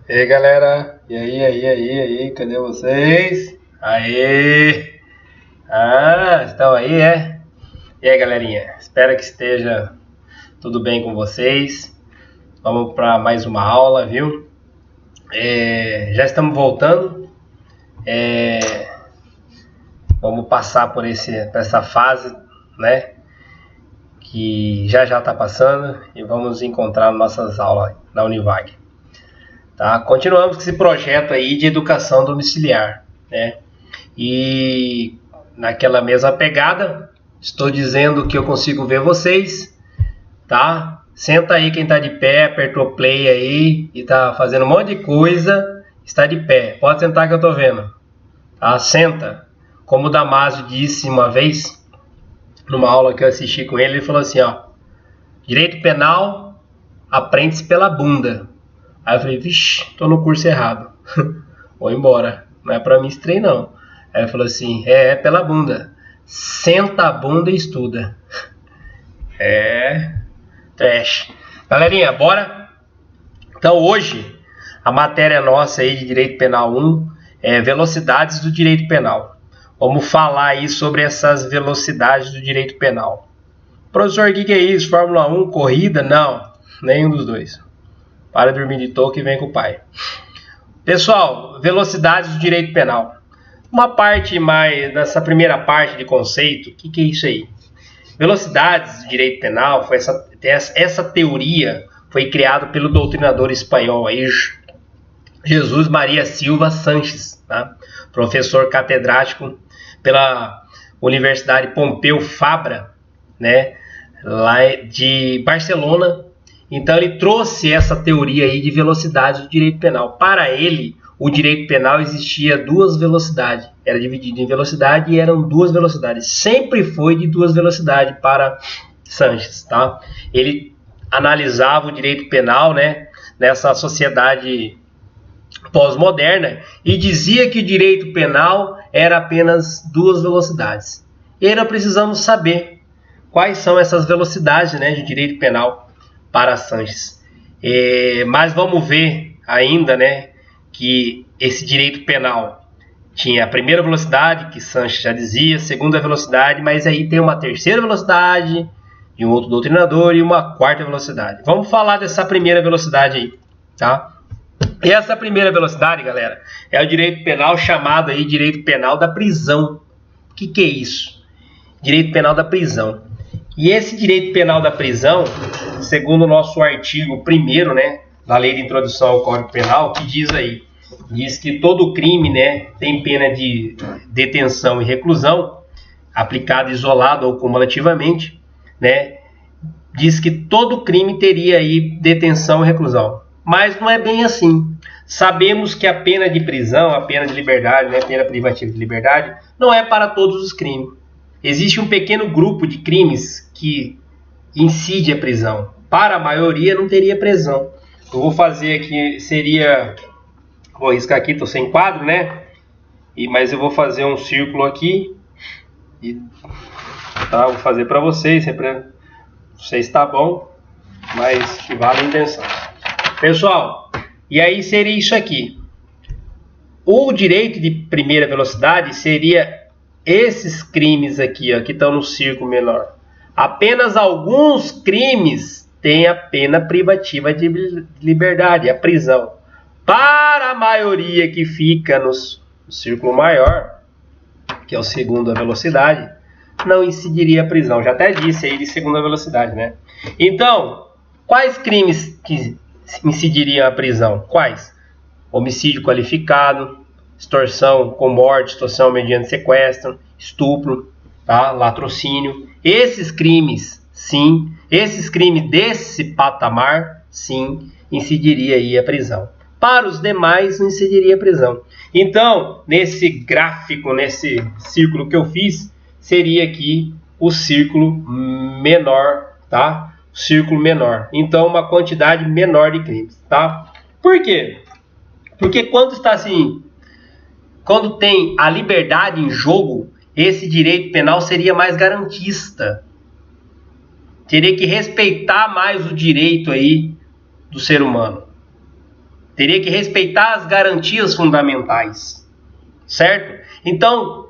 E aí, galera? E aí, cadê vocês? Aê! Estão aí, é? E aí, galerinha? Espero que esteja tudo bem com vocês. Vamos para mais uma aula, viu? Já estamos voltando. Vamos passar por essa fase, né? Que já está passando e vamos encontrar nossas aulas na Univag. Tá? Continuamos com esse projeto aí de educação domiciliar, né? E naquela mesma pegada, estou dizendo que eu consigo ver vocês, tá? Senta aí quem está de pé, apertou play aí e está fazendo um monte de coisa, está de pé. Pode sentar que eu estou vendo, tá? Senta. Como o Damásio disse uma vez, numa aula que eu assisti com ele, ele falou assim, ó: direito penal aprende-se pela bunda. Aí eu falei, vixe, tô no curso errado. Vou embora. Não é pra mim esse trem, não. Aí ele falou assim, é pela bunda. Senta a bunda e estuda. Trash. Galerinha, bora? Então hoje, a matéria nossa aí de Direito Penal 1 é velocidades do Direito Penal. Vamos falar aí sobre essas velocidades do Direito Penal. Professor, o que é isso? Fórmula 1, corrida? Não, nenhum dos dois. Para de dormir de touca e vem com o pai. Pessoal, velocidades do direito penal. Uma parte mais, nessa primeira parte de conceito, o que é isso aí? Velocidades do direito penal, essa teoria foi criada pelo doutrinador espanhol aí, Jesus Maria Silva Sanches, tá? Professor catedrático pela Universidade Pompeu Fabra, né? Lá de Barcelona. Então ele trouxe essa teoria aí de velocidade do direito penal. Para ele, o direito penal existia duas velocidades. Era dividido em velocidade e eram duas velocidades. Sempre foi de duas velocidades para Sanches, tá? Ele analisava o direito penal, né, nessa sociedade pós-moderna e dizia que o direito penal era apenas duas velocidades. E nós precisamos saber quais são essas velocidades, né, de direito penal para Sanches. Mas vamos ver ainda, né, que esse direito penal tinha a primeira velocidade, que Sanches já dizia, segunda velocidade, mas aí tem uma terceira velocidade de um outro doutrinador e uma quarta velocidade. Vamos falar dessa primeira velocidade aí, tá? E essa primeira velocidade, galera, é o direito penal chamado aí direito penal da prisão. O que é isso? Direito penal da prisão. E esse direito penal da prisão, segundo o nosso artigo 1º, né, da Lei de Introdução ao Código Penal, que diz que todo crime, né, tem pena de detenção e reclusão, aplicada isolado ou cumulativamente, né, diz que todo crime teria aí detenção e reclusão. Mas não é bem assim. Sabemos que a pena de prisão, a pena de liberdade, né, pena privativa de liberdade, não é para todos os crimes. Existe um pequeno grupo de crimes que incide a prisão. Para a maioria não teria prisão. Eu vou fazer aqui, vou riscar aqui, estou sem quadro, né? Mas eu vou fazer um círculo aqui. Tá, vou fazer para vocês, não sei se está bom, mas que vale a intenção. Pessoal, e aí seria isso aqui. O direito de primeira velocidade seria esses crimes aqui, ó, que estão no círculo menor. Apenas alguns crimes têm a pena privativa de liberdade, a prisão. Para a maioria que fica no círculo maior, que é o segunda velocidade, não incidiria a prisão. Já até disse aí de segunda velocidade, né? Então, quais crimes que incidiriam a prisão? Quais? Homicídio qualificado, extorsão com morte, extorsão mediante sequestro, estupro, tá? Latrocínio. Esses crimes, sim. Esses crimes desse patamar, sim, incidiria aí a prisão. Para os demais, não incidiria a prisão. Então, nesse gráfico, nesse círculo que eu fiz, seria aqui o círculo menor, tá? Círculo menor. Então, uma quantidade menor de crimes, tá? Por quê? Porque quando está assim, quando tem a liberdade em jogo, esse direito penal seria mais garantista. Teria que respeitar mais o direito aí do ser humano. Teria que respeitar as garantias fundamentais, certo? Então,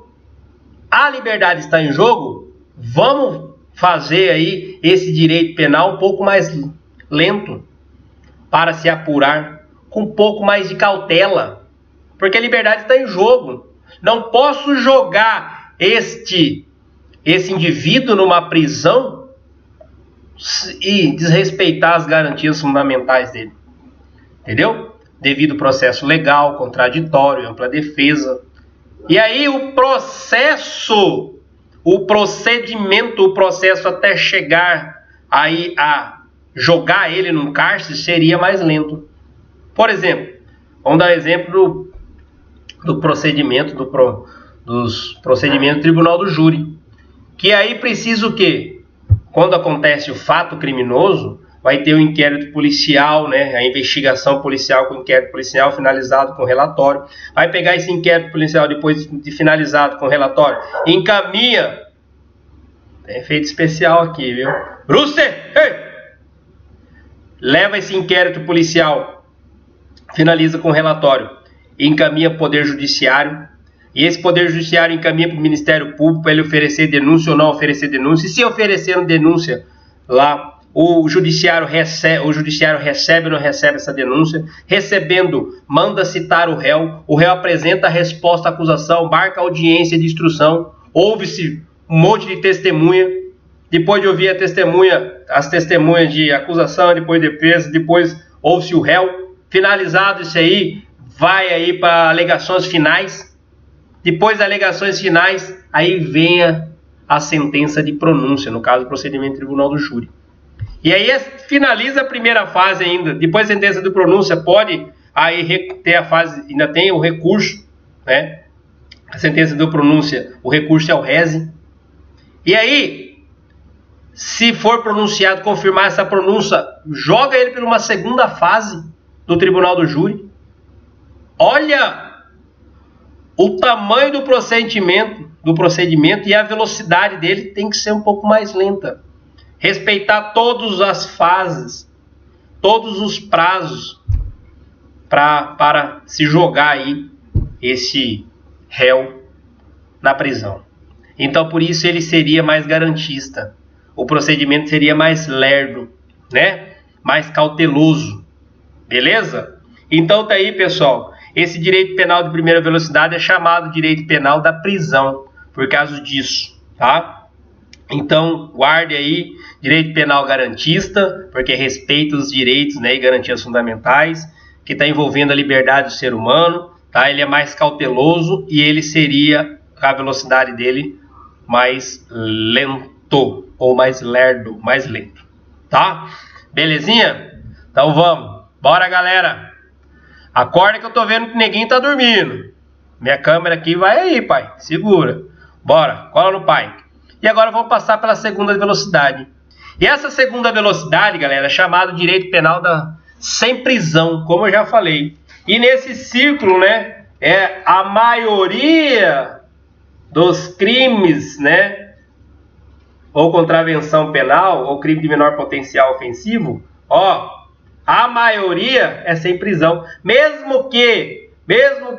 a liberdade está em jogo, vamos fazer aí esse direito penal um pouco mais lento para se apurar, com um pouco mais de cautela, porque a liberdade está em jogo. Não posso jogar esse indivíduo numa prisão e desrespeitar as garantias fundamentais dele, entendeu? Devido ao processo legal, contraditório, ampla defesa. E aí o processo até chegar aí a jogar ele num cárcere seria mais lento. Por exemplo, vamos dar exemplo do procedimento dos procedimentos do tribunal do júri. Que aí precisa o quê? Quando acontece o fato criminoso, vai ter o inquérito policial, né? A investigação policial com o inquérito policial finalizado com relatório. Vai pegar esse inquérito policial depois de finalizado com relatório, encaminha. Tem efeito especial aqui, viu? Brewster! Hey! Leva esse inquérito policial, finaliza com relatório, encaminha para o Poder Judiciário. E esse Poder Judiciário encaminha para o Ministério Público para ele oferecer denúncia ou não oferecer denúncia. E se oferecendo denúncia lá, o Judiciário recebe ou não recebe essa denúncia. Recebendo, manda citar o réu apresenta a resposta à acusação, marca a audiência de instrução, ouve-se um monte de testemunha. Depois de ouvir as testemunhas de acusação, depois de defesa, depois ouve-se o réu. Finalizado isso aí, vai aí para alegações finais. Depois das alegações finais, aí vem a sentença de pronúncia, no caso do procedimento do tribunal do júri. E aí finaliza a primeira fase ainda. Depois da sentença de pronúncia, pode aí ter a fase, ainda tem o recurso, né? A sentença de pronúncia, o recurso é o rese. E aí, se for pronunciado, confirmar essa pronúncia, joga ele para uma segunda fase do tribunal do júri. Olha o tamanho do procedimento e a velocidade dele tem que ser um pouco mais lenta. Respeitar todas as fases, todos os prazos para se jogar aí esse réu na prisão. Então, por isso ele seria mais garantista. O procedimento seria mais lerdo, né? Mais cauteloso. Beleza? Então tá aí, pessoal. Esse direito penal de primeira velocidade é chamado direito penal da prisão, por causa disso, tá? Então, guarde aí, direito penal garantista, porque respeita os direitos, né, e garantias fundamentais, que está envolvendo a liberdade do ser humano, tá? Ele é mais cauteloso e ele seria, a velocidade dele, mais lento, ou mais lerdo, mais lento, tá? Belezinha? Então vamos, bora galera! Acorda que eu tô vendo que o neguinho tá dormindo. Minha câmera aqui vai aí, pai. Segura. Bora, cola no pai. E agora vamos passar pela segunda velocidade. E essa segunda velocidade, galera, é chamado direito penal sem prisão, como eu já falei. E nesse círculo, né, é a maioria dos crimes, né, ou contravenção penal, ou crime de menor potencial ofensivo, ó, a maioria é sem prisão. Mesmo que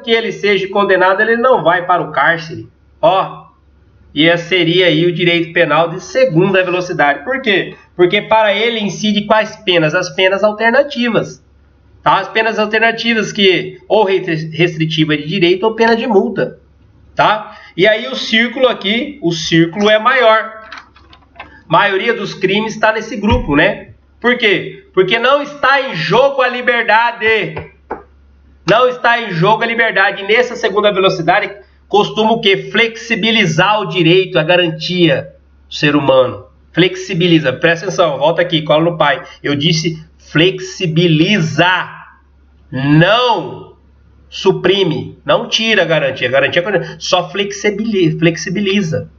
ele seja condenado, ele não vai para o cárcere. Ó, e esse seria aí o direito penal de segunda velocidade. Por quê? Porque para ele incide quais penas? As penas alternativas. Tá? As penas alternativas que ou restritiva de direito ou pena de multa. Tá? E aí o círculo aqui, o círculo é maior. A maioria dos crimes está nesse grupo, né? Por quê? Porque não está em jogo a liberdade. Não está em jogo a liberdade. E nessa segunda velocidade, costuma o quê? Flexibilizar o direito, a garantia do ser humano. Flexibiliza. Presta atenção, volta aqui, cola no pai. Eu disse flexibiliza. Não suprime. Não tira a garantia. A garantia só flexibiliza.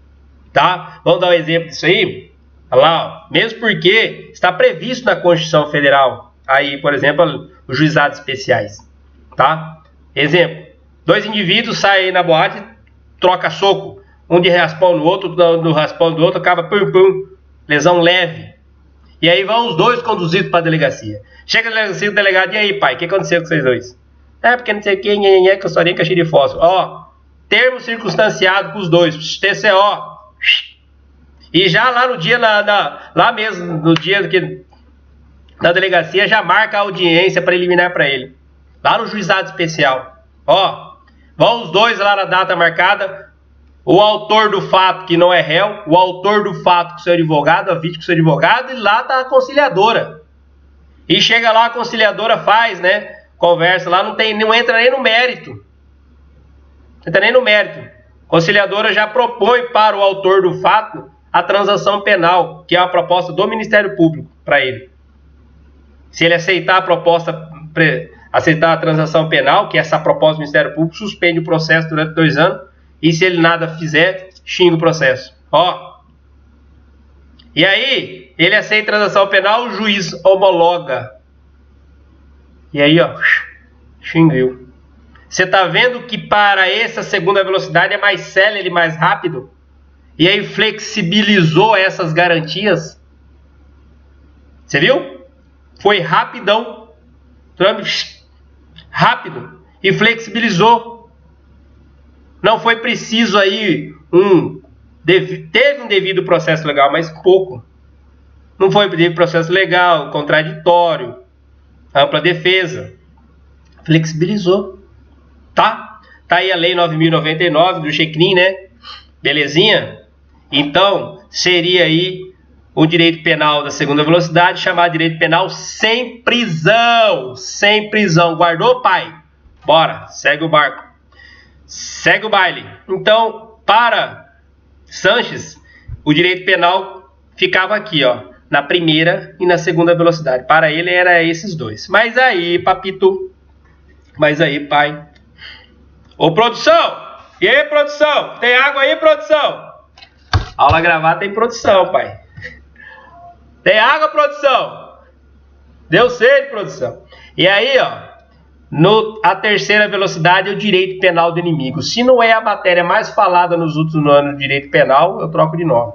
Tá? Vamos dar um exemplo disso aí? Olha lá, ó. Mesmo porque está previsto na Constituição Federal, aí, por exemplo, os juizados especiais, tá? Exemplo, 2 indivíduos saem na boate, troca soco, um de raspão no outro, do raspão do outro, acaba pum, lesão leve. E aí vão os dois conduzidos para a delegacia. Chega na delegacia, o delegado, e aí, pai, o que aconteceu com vocês dois? É, porque não sei o que, que eu só nem caixinha de fósforo. Ó, termo circunstanciado com os dois, TCO. E já lá no dia, lá mesmo, no dia que da delegacia, já marca a audiência preliminar para ele. Lá no juizado especial. Ó, vão os dois lá na data marcada. O autor do fato, que não é réu, o autor do fato com seu advogado, a vítima com seu advogado, e lá tá a conciliadora. E chega lá, a conciliadora faz, né? Conversa lá, não entra nem no mérito. Não entra nem no mérito. A conciliadora já propõe para o autor do fato a transação penal, que é a proposta do Ministério Público para ele. Se ele aceitar a proposta, aceitar a transação penal, que é essa proposta do Ministério Público, suspende o processo durante 2 anos. E se ele nada fizer, xinga o processo. Ó. E aí, ele aceita a transação penal, o juiz homologa. E aí, ó, xingueu. Você tá vendo que para essa segunda velocidade é mais célere, mais rápido? E aí flexibilizou essas garantias? Você viu? Foi rapidão. Rápido. E flexibilizou. Não foi preciso aí teve um devido processo legal, mas pouco. Não foi devido processo legal, contraditório, ampla defesa. Flexibilizou. Tá? Tá aí a lei 9.099 do Checrim, né? Belezinha? Então, seria aí o direito penal da segunda velocidade, chamado direito penal sem prisão. Sem prisão. Guardou, pai? Bora, segue o barco. Segue o baile. Então, para Sanches, o direito penal ficava aqui, ó, na primeira e na segunda velocidade. Para ele era esses dois. Mas aí, papito, mas aí, pai. Ô, produção! E aí, produção? Tem água aí, produção? Aula gravada tem produção, pai. Tem água, produção? Deu sede, produção. E aí, ó, a terceira velocidade é o direito penal do inimigo. Se não é a matéria mais falada nos últimos anos do direito penal, eu troco de nome.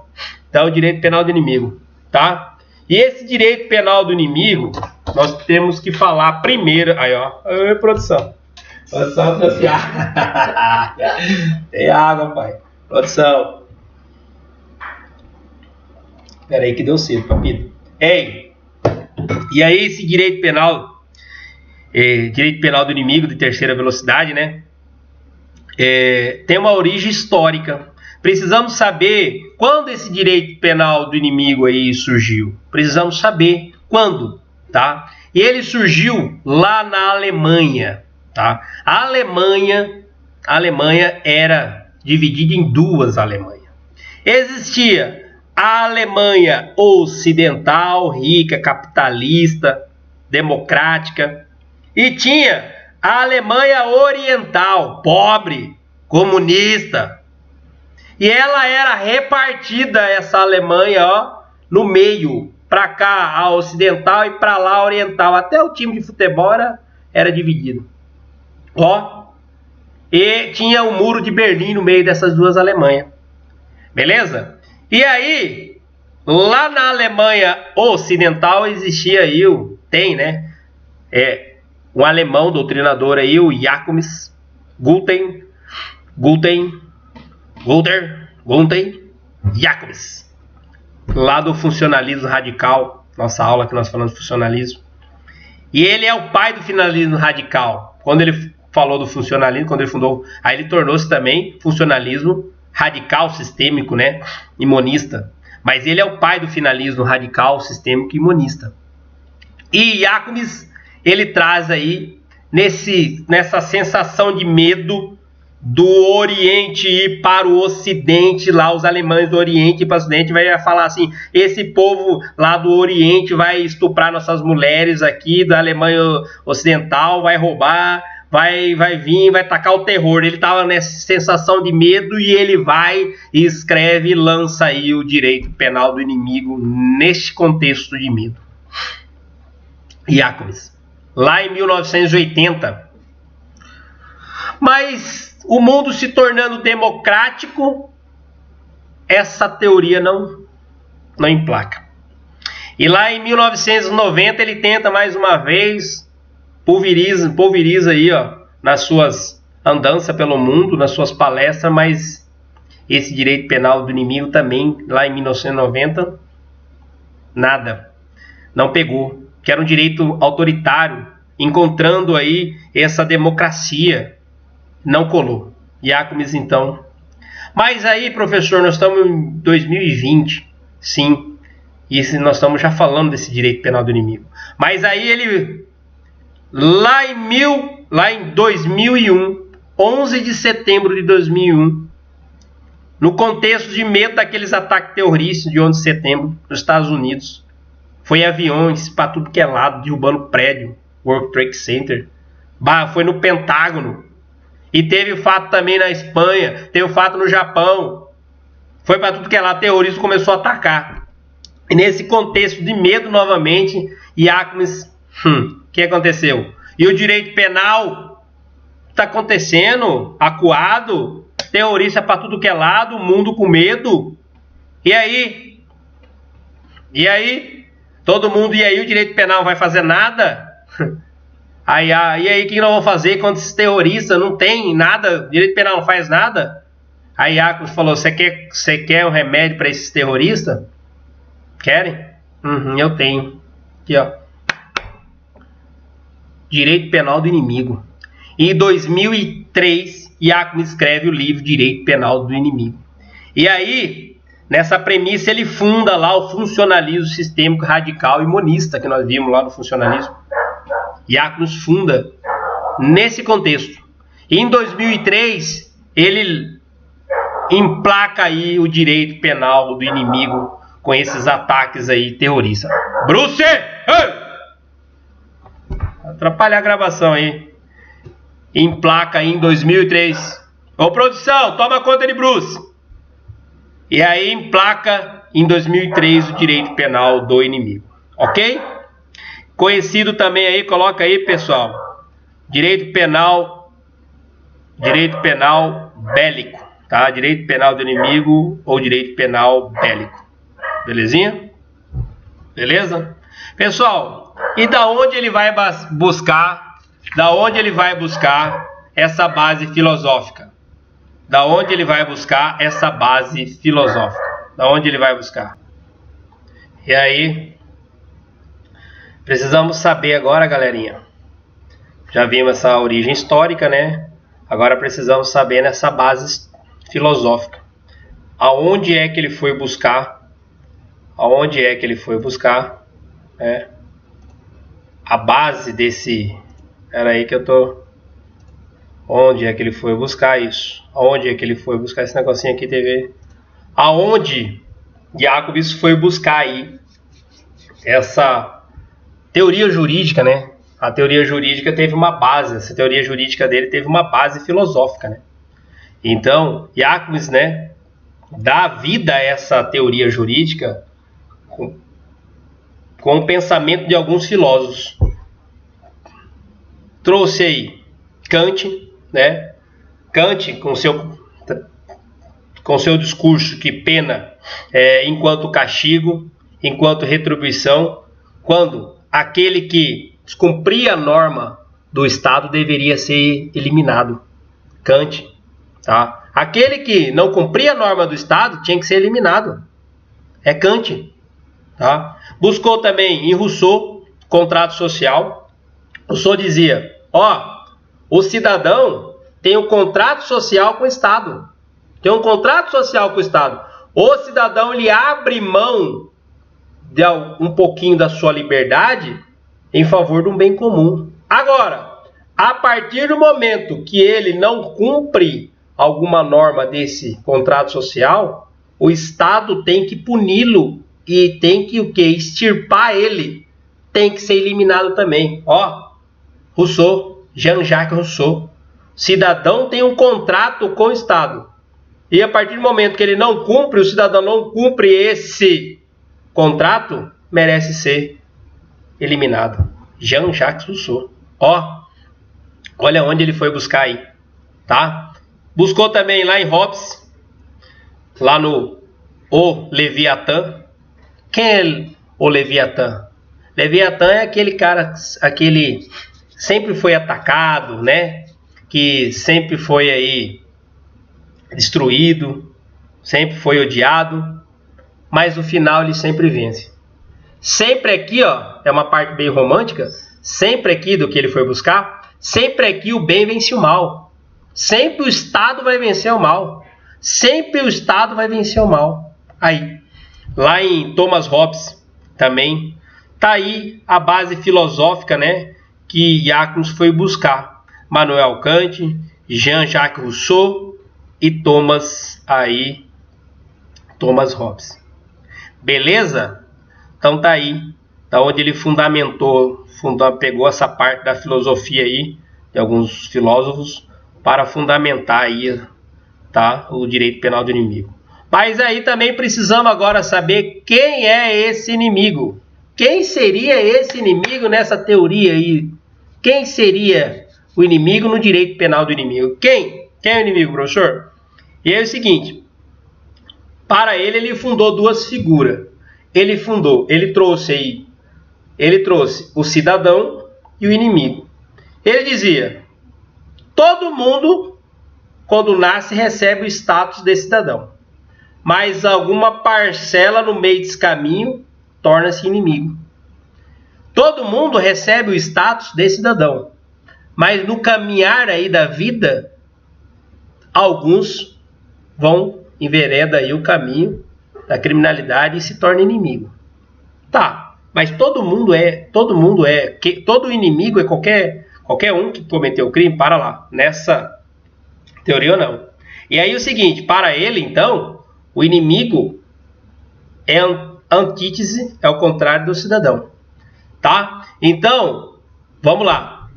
Então, o direito penal do inimigo, tá? E esse direito penal do inimigo, nós temos que falar primeiro. Aí, ó, oi, produção. Produção trouxe água. Tem água, pai. Produção. Pera aí que deu cedo, papito. Ei, e aí esse direito penal do inimigo de terceira velocidade, né? Tem uma origem histórica. Precisamos saber quando esse direito penal do inimigo aí surgiu. Precisamos saber quando, tá? E ele surgiu lá na Alemanha, tá? A Alemanha era dividida em duas Alemanhas. Existia a Alemanha ocidental, rica, capitalista, democrática, e tinha a Alemanha oriental, pobre, comunista. E ela era repartida, essa Alemanha, ó, no meio, para cá a ocidental e para lá a oriental. Até o time de futebol era dividido. Ó, e tinha o muro de Berlim no meio dessas duas Alemanhas. Beleza? E aí, lá na Alemanha ocidental existia aí, tem, né? Um alemão doutrinador aí, o Jacobs Gunther Jacobs, lá do funcionalismo radical, nossa aula que nós falamos de funcionalismo. E ele é o pai do funcionalismo radical. Quando ele falou do funcionalismo, quando ele fundou, aí ele tornou-se também funcionalismo radical, sistêmico, né, e monista. Mas ele é o pai do finalismo radical, sistêmico e monista. E Jacobs, ele traz aí nessa sensação de medo do Oriente ir para o Ocidente, lá os alemães do Oriente ir para o Ocidente, vai falar assim, esse povo lá do Oriente vai estuprar nossas mulheres aqui da Alemanha Ocidental, vai roubar, vai vir, vai tacar o terror. Ele estava nessa sensação de medo e ele vai e escreve e lança aí o direito penal do inimigo neste contexto de medo. Jacobs, lá em 1980. Mas o mundo se tornando democrático, essa teoria não emplaca. E lá em 1990 ele tenta mais uma vez, pulveriza aí, ó, nas suas andanças pelo mundo, nas suas palestras, mas esse direito penal do inimigo também, lá em 1990, nada, não pegou, que era um direito autoritário, encontrando aí essa democracia, não colou. Jacobs, então. Mas aí, professor, nós estamos em 2020, sim, e nós estamos já falando desse direito penal do inimigo. Mas aí ele, lá em 2001, 11 de setembro de 2001, no contexto de medo daqueles ataques terroristas de 11 de setembro nos Estados Unidos, foi aviões para tudo que é lado, derrubando prédio, World Trade Center, foi no Pentágono, e teve fato também na Espanha, teve fato no Japão, foi para tudo que é lado, terrorista começou a atacar. E nesse contexto de medo novamente, Jacobs, o que aconteceu? E o direito penal está acontecendo, acuado, terrorista para tudo que é lado, o mundo com medo. E aí? E aí? Todo mundo, e aí o direito penal não vai fazer nada? E aí o que nós vamos fazer quando esses terroristas não tem nada, o direito penal não faz nada? Aí Jacobs falou, você quer um remédio para esses terroristas? Querem? Eu tenho. Aqui, ó. Direito penal do inimigo. Em 2003, Jacobs escreve o livro Direito Penal do Inimigo. E aí, nessa premissa, ele funda lá o funcionalismo sistêmico radical e monista, que nós vimos lá no funcionalismo. Jacobs funda nesse contexto. E em 2003, ele emplaca aí o direito penal do inimigo com esses ataques aí terroristas. Bruce! Hey! Atrapalhar a gravação aí. Emplaca aí em 2003. Ô produção, toma conta de Bruce. E aí emplaca em 2003 o direito penal do inimigo. Ok? Conhecido também aí, coloca aí, pessoal. Direito penal bélico, tá? Direito penal do inimigo ou direito penal bélico. Belezinha? Beleza? Pessoal, e da onde ele vai buscar? Da onde ele vai buscar essa base filosófica? Da onde ele vai buscar essa base filosófica? Da onde ele vai buscar? E aí, precisamos saber agora, galerinha. Já vimos essa origem histórica, né? Agora precisamos saber nessa base filosófica. Aonde é que ele foi buscar? Aonde é que ele foi buscar? A base desse... Era aí que eu tô... Onde é que ele foi buscar isso? Aonde é que ele foi buscar esse negocinho aqui, TV? Aonde Jacobs foi buscar aí essa teoria jurídica, né? A teoria jurídica teve uma base, essa teoria jurídica dele teve uma base filosófica, né? Então, Jacobs, né, dá vida a essa teoria jurídica com o pensamento de alguns filósofos. Trouxe aí Kant, né? Kant com seu discurso que pena enquanto castigo, enquanto retribuição, quando aquele que descumpria a norma do Estado deveria ser eliminado. Kant, tá? Aquele que não cumpria a norma do Estado tinha que ser eliminado. É Kant, tá? Buscou também em Rousseau contrato social. Rousseau dizia, o cidadão tem um contrato social com o Estado. Tem um contrato social com o Estado. O cidadão ele abre mão de um pouquinho da sua liberdade em favor de um bem comum. Agora, a partir do momento que ele não cumpre alguma norma desse contrato social, o Estado tem que puni-lo e tem que o quê? Extirpar ele. Tem que ser eliminado também. Rousseau, Jean-Jacques Rousseau. Cidadão tem um contrato com o Estado. E a partir do momento que ele não cumpre, o cidadão não cumpre esse contrato, merece ser eliminado. Jean-Jacques Rousseau. Olha onde ele foi buscar aí, tá? Buscou também lá em Hobbes, lá no O Leviatã. Quem é o Leviatã? Leviatã é aquele cara, aquele sempre foi atacado, né? Que sempre foi aí destruído, sempre foi odiado, mas no final ele sempre vence. Sempre aqui, ó, é uma parte bem romântica, sempre aqui do que ele foi buscar, sempre aqui o bem vence o mal. Sempre o Estado vai vencer o mal. Sempre o Estado vai vencer o mal. Aí, lá em Thomas Hobbes também, tá aí a base filosófica, né, que Jacobs foi buscar. Manuel Kant, Jean-Jacques Rousseau e Thomas Hobbes. Beleza? Então tá aí, da onde ele pegou essa parte da filosofia aí, de alguns filósofos, para fundamentar aí, tá, o direito penal do inimigo. Mas aí também precisamos agora saber quem é esse inimigo. Quem seria esse inimigo nessa teoria aí? Quem seria o inimigo no direito penal do inimigo? Quem? Quem é o inimigo, professor? E é o seguinte, para ele fundou duas figuras. Ele trouxe o cidadão e o inimigo. Ele dizia, todo mundo, quando nasce, recebe o status de cidadão. Mas alguma parcela no meio desse caminho torna-se inimigo. Todo mundo recebe o status de cidadão. Mas no caminhar aí da vida, alguns vão enveredar aí o caminho da criminalidade e se torna inimigo. Tá, mas todo inimigo é qualquer um que cometeu o crime, para lá, nessa teoria ou não. E aí o seguinte, para ele então, o inimigo é antítese, é o contrário do cidadão. Tá? Então, vamos lá.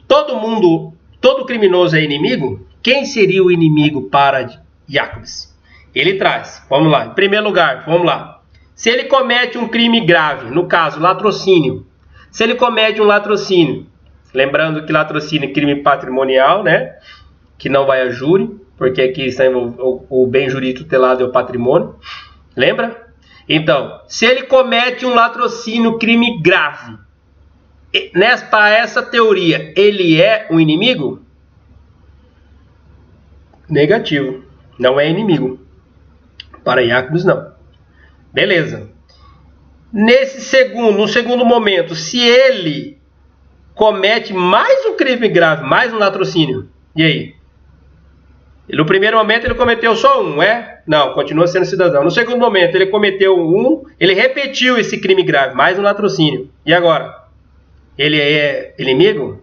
Todo criminoso é inimigo? Quem seria o inimigo para Jacobs? Ele traz, vamos lá, em primeiro lugar, vamos lá. Se ele comete um crime grave, no caso, latrocínio. Se ele comete um latrocínio, lembrando que latrocínio é crime patrimonial, né? Que não vai a júri, porque aqui o bem jurídico tutelado é o patrimônio. Lembra? Então, se ele comete um latrocínio, crime grave, para essa teoria, ele é um inimigo? Negativo. Não é inimigo. Para Jacobs, não. Beleza. No segundo momento, se ele comete mais um crime grave, mais um latrocínio, e aí? No primeiro momento ele cometeu só um, Não, continua sendo cidadão. No segundo momento ele cometeu ele repetiu esse crime grave, mais um latrocínio. E agora? Ele é inimigo?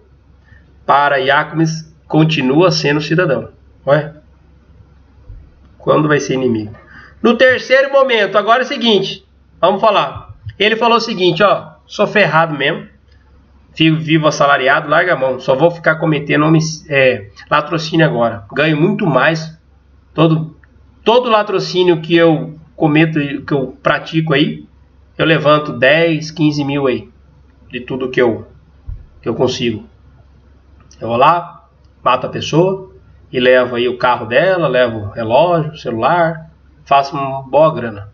Para Jacobs, continua sendo cidadão, não é? Quando vai ser inimigo? No terceiro momento, agora é o seguinte, vamos falar. Ele falou o seguinte, ó, sou ferrado mesmo, vivo assalariado, larga a mão, só vou ficar cometendo latrocínio agora. Ganho muito mais. Todo latrocínio que eu cometo, que eu pratico aí, eu levanto 10, 15 mil aí, de tudo que eu consigo. Eu vou lá, mato a pessoa e levo aí o carro dela, levo o relógio, celular, faço uma boa grana.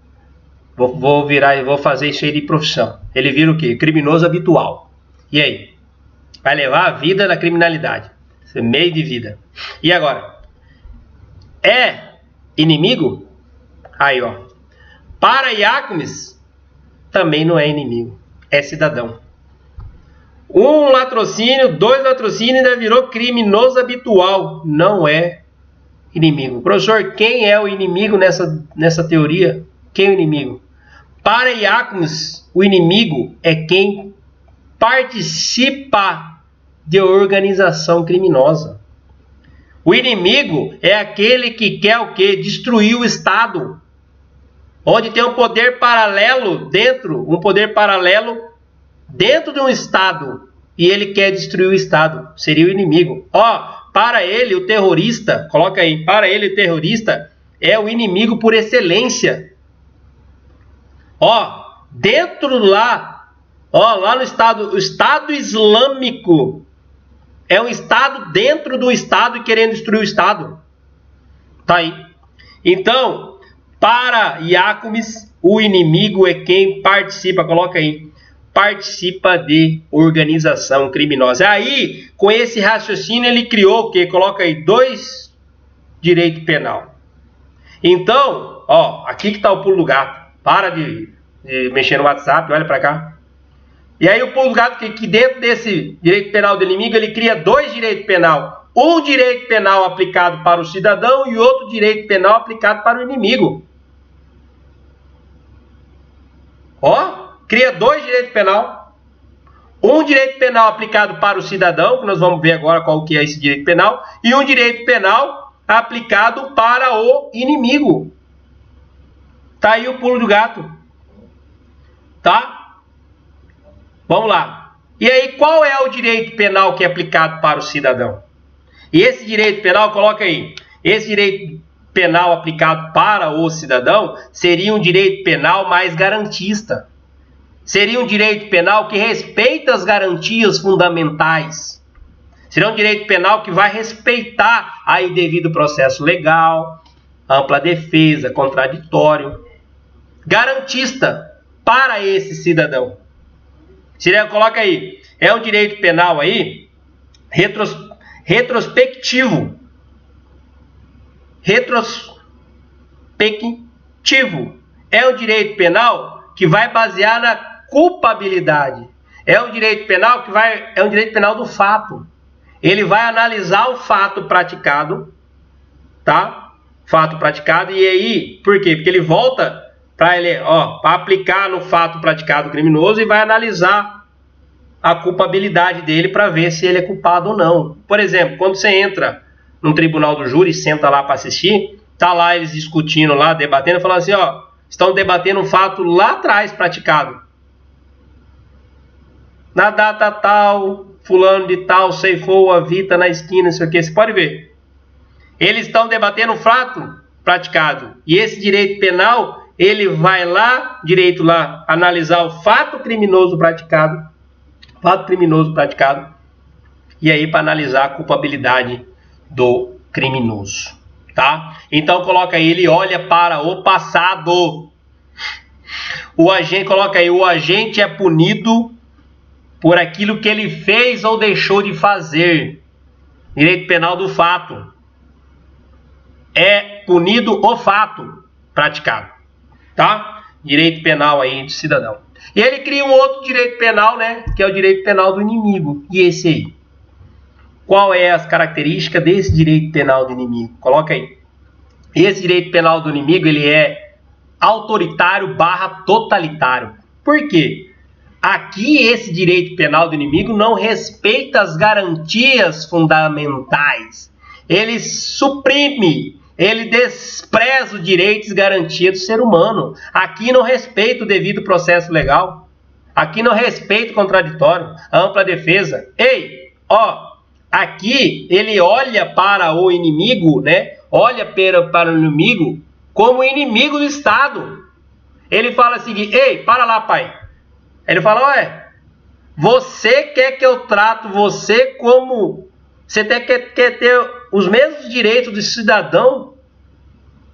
Vou fazer isso aí de profissão. Ele vira o quê? Criminoso habitual. E aí? Vai levar a vida da criminalidade. Esse meio de vida. E agora? É inimigo? Aí, ó. Para Jacobs, também não é inimigo. É cidadão. Um latrocínio, 2 latrocínios, ainda virou criminoso habitual. Não é inimigo. Professor, quem é o inimigo nessa teoria? Quem é o inimigo? Para Jacobs, o inimigo é quem participa de organização criminosa. O inimigo é aquele que quer o quê? Destruir o Estado. Onde tem um poder paralelo dentro de um Estado. E ele quer destruir o Estado. Seria o inimigo. Para ele, o terrorista, coloca aí, para ele, o terrorista é o inimigo por excelência. Lá no Estado, o Estado Islâmico é um Estado dentro do Estado e querendo destruir o Estado. Tá aí. Então, Para Jacobs, o inimigo é quem participa, coloca aí, participa de organização criminosa. Aí, com esse raciocínio, ele criou o quê? Coloca aí, 2 direito penal. Então, ó, aqui que está o pulo do gato. Para de mexer no WhatsApp, olha para cá. E aí o pulo do gato que dentro desse direito penal do inimigo, ele cria 2 direitos penal. Um direito penal aplicado para o cidadão e outro direito penal aplicado para o inimigo. Ó, cria 2 direitos penal. Um direito penal aplicado para o cidadão, que nós vamos ver agora qual que é esse direito penal, e um direito penal aplicado para o inimigo. Tá aí o pulo do gato. Tá? Vamos lá. E aí, qual é o direito penal que é aplicado para o cidadão? E esse direito penal, coloca aí. Esse direito penal aplicado para o cidadão seria um direito penal mais garantista. Seria um direito penal que respeita as garantias fundamentais. Seria um direito penal que vai respeitar aí devido processo legal, ampla defesa, contraditório. Garantista para esse cidadão. Seria, coloca aí, é um direito penal aí retrospectivo. Retrospectivo. É um direito penal que vai basear na culpabilidade. É um direito penal que é um direito penal do fato. Ele vai analisar o fato praticado, tá? Fato praticado, e aí, por quê? Porque ele volta para aplicar no fato praticado criminoso e vai analisar a culpabilidade dele para ver se ele é culpado ou não. Por exemplo, quando você entra num tribunal do júri, senta lá para assistir, tá lá eles discutindo lá, debatendo, falando assim, ó, estão debatendo um fato lá atrás praticado. Na data tal, fulano de tal ceifou a vida na esquina, não sei o que, você pode ver. Eles estão debatendo um fato praticado. E esse direito penal, ele vai lá, direito lá, analisar o fato criminoso praticado, e aí para analisar a culpabilidade do criminoso, tá? Então coloca aí, ele olha para o passado. O agente, coloca aí, o agente é punido por aquilo que ele fez ou deixou de fazer. Direito penal do fato. É punido o fato praticado, tá? Direito penal aí do cidadão. E ele cria um outro direito penal, né? Que é o direito penal do inimigo. E esse aí? Qual é as características desse direito penal do inimigo? Coloca aí. Esse direito penal do inimigo, ele é autoritário / totalitário. Por quê? Aqui esse direito penal do inimigo não respeita as garantias fundamentais. Ele suprime, ele despreza os direitos e garantias do ser humano. Aqui não respeita o devido processo legal. Aqui não respeita o contraditório, a ampla defesa. Ei, ó, aqui ele olha para o inimigo, né? Olha para o inimigo como inimigo do Estado. Ele fala o seguinte, ei, para lá, pai. Ele fala, ué, você quer que eu trato você como... Você quer ter os mesmos direitos de cidadão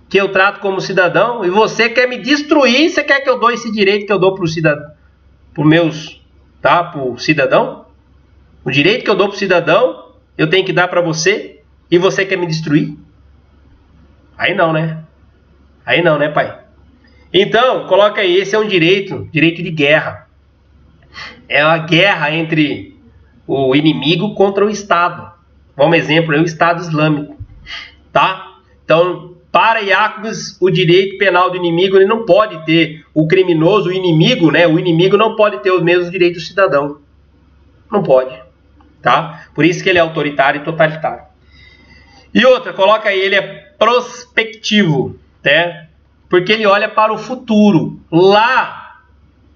que eu trato como cidadão, e você quer me destruir, você quer que eu dou esse direito que eu dou para o cidadão, pro cidadão? O direito que eu dou para o cidadão, eu tenho que dar para você, e você quer me destruir? Aí não, né? Aí não, né, pai? Então, coloca aí, esse é um direito de guerra. É uma guerra entre o inimigo contra o Estado. Vamos exemplo, é o Estado Islâmico, tá? Então, para Jacobs, o direito penal do inimigo, ele não pode ter o criminoso, o inimigo, né? O inimigo não pode ter os mesmos direitos do cidadão. Não pode, tá? Por isso que ele é autoritário e totalitário. E outra, coloca aí, ele é prospectivo, né? Porque ele olha para o futuro. Lá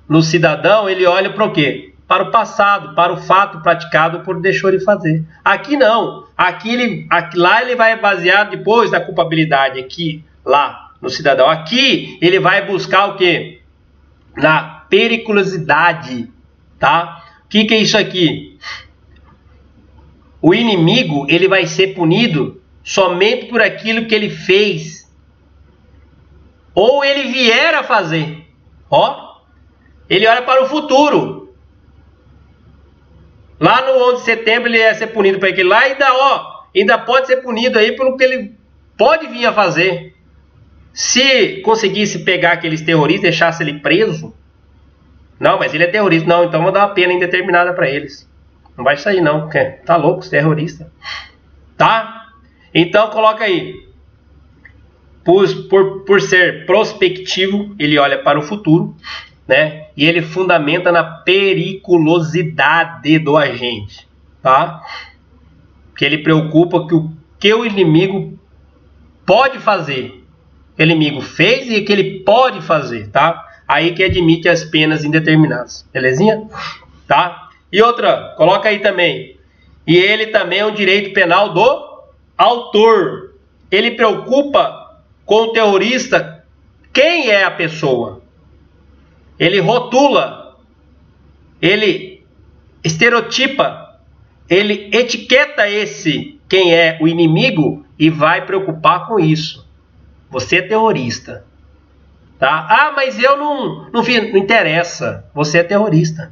no cidadão, ele olha para o quê? Para o passado, para o fato praticado por deixou de fazer. Aqui não. Lá ele vai basear depois da culpabilidade. Aqui, lá no cidadão. Aqui ele vai buscar o quê? Na periculosidade, tá? O que é isso aqui? O inimigo, ele vai ser punido somente por aquilo que ele fez ou ele vier a fazer. Ó, ele olha para o futuro. Lá no 11 de setembro ele ia ser punido por aquele lá, ainda pode ser punido aí pelo que ele pode vir a fazer. Se conseguisse pegar aqueles terroristas, deixasse ele preso, não, mas ele é terrorista, não, então vou dar uma pena indeterminada para eles. Não vai sair não, porque tá louco, os terroristas. Tá? Então coloca aí. Por ser prospectivo, ele olha para o futuro, né? E ele fundamenta na periculosidade do agente, tá? Que ele preocupa que o que o inimigo pode fazer, o inimigo fez e que ele pode fazer, tá? Aí que admite as penas indeterminadas, belezinha? Tá? E outra, coloca aí também. E ele também é um direito penal do autor. Ele preocupa com o terrorista quem é a pessoa. Ele rotula, ele estereotipa, ele etiqueta quem é o inimigo e vai preocupar com isso. Você é terrorista. Tá? Ah, mas eu não interessa. Você é terrorista.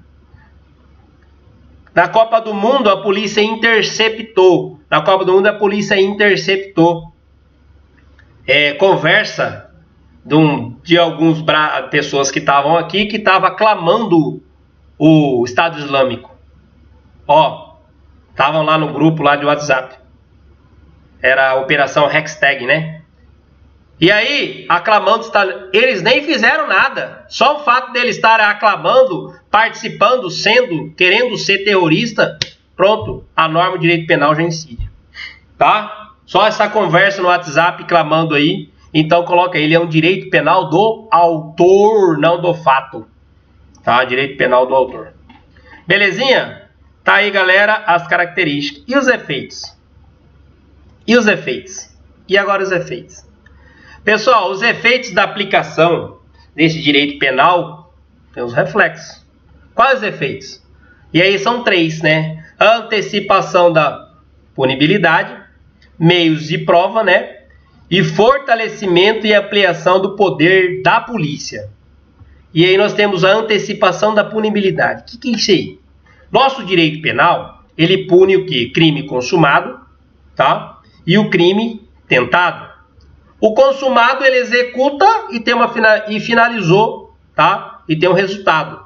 Na Copa do Mundo, a polícia interceptou. Na Copa do Mundo, a polícia interceptou conversa de algumas pessoas que estavam aqui, que estavam aclamando o Estado Islâmico. Ó, estavam lá no grupo lá de WhatsApp. Era a Operação Hashtag, né? E aí, aclamando, eles nem fizeram nada. Só o fato deles estarem aclamando, participando, querendo ser terrorista, pronto, a norma do direito penal já incide. Tá? Só essa conversa no WhatsApp clamando aí. Então coloca aí, ele é um direito penal do autor, não do fato. Tá? Direito penal do autor. Belezinha? Tá aí, galera, as características. E os efeitos? E agora os efeitos? Pessoal, os efeitos da aplicação desse direito penal tem os reflexos. Quais os efeitos? E aí são 3, né? Antecipação da punibilidade, meios de prova, né? E fortalecimento e ampliação do poder da polícia. E aí nós temos a antecipação da punibilidade. O que é isso aí? Nosso direito penal, ele pune o quê? Crime consumado, tá? E o crime tentado. O consumado, ele executa e finalizou, tá? E tem um resultado.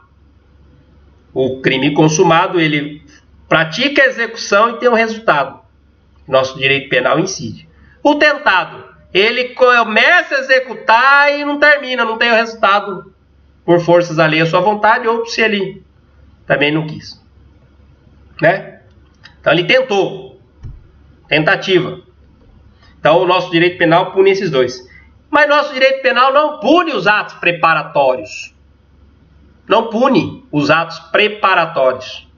O crime consumado, ele pratica a execução e tem um resultado. Nosso direito penal incide. O tentado, ele começa a executar e não termina, não tem o resultado por forças alheias à sua vontade ou se ele também não quis. Né? Então ele tentou. Tentativa. Então o nosso direito penal pune esses dois. Mas nosso direito penal não pune os atos preparatórios. Não pune os atos preparatórios.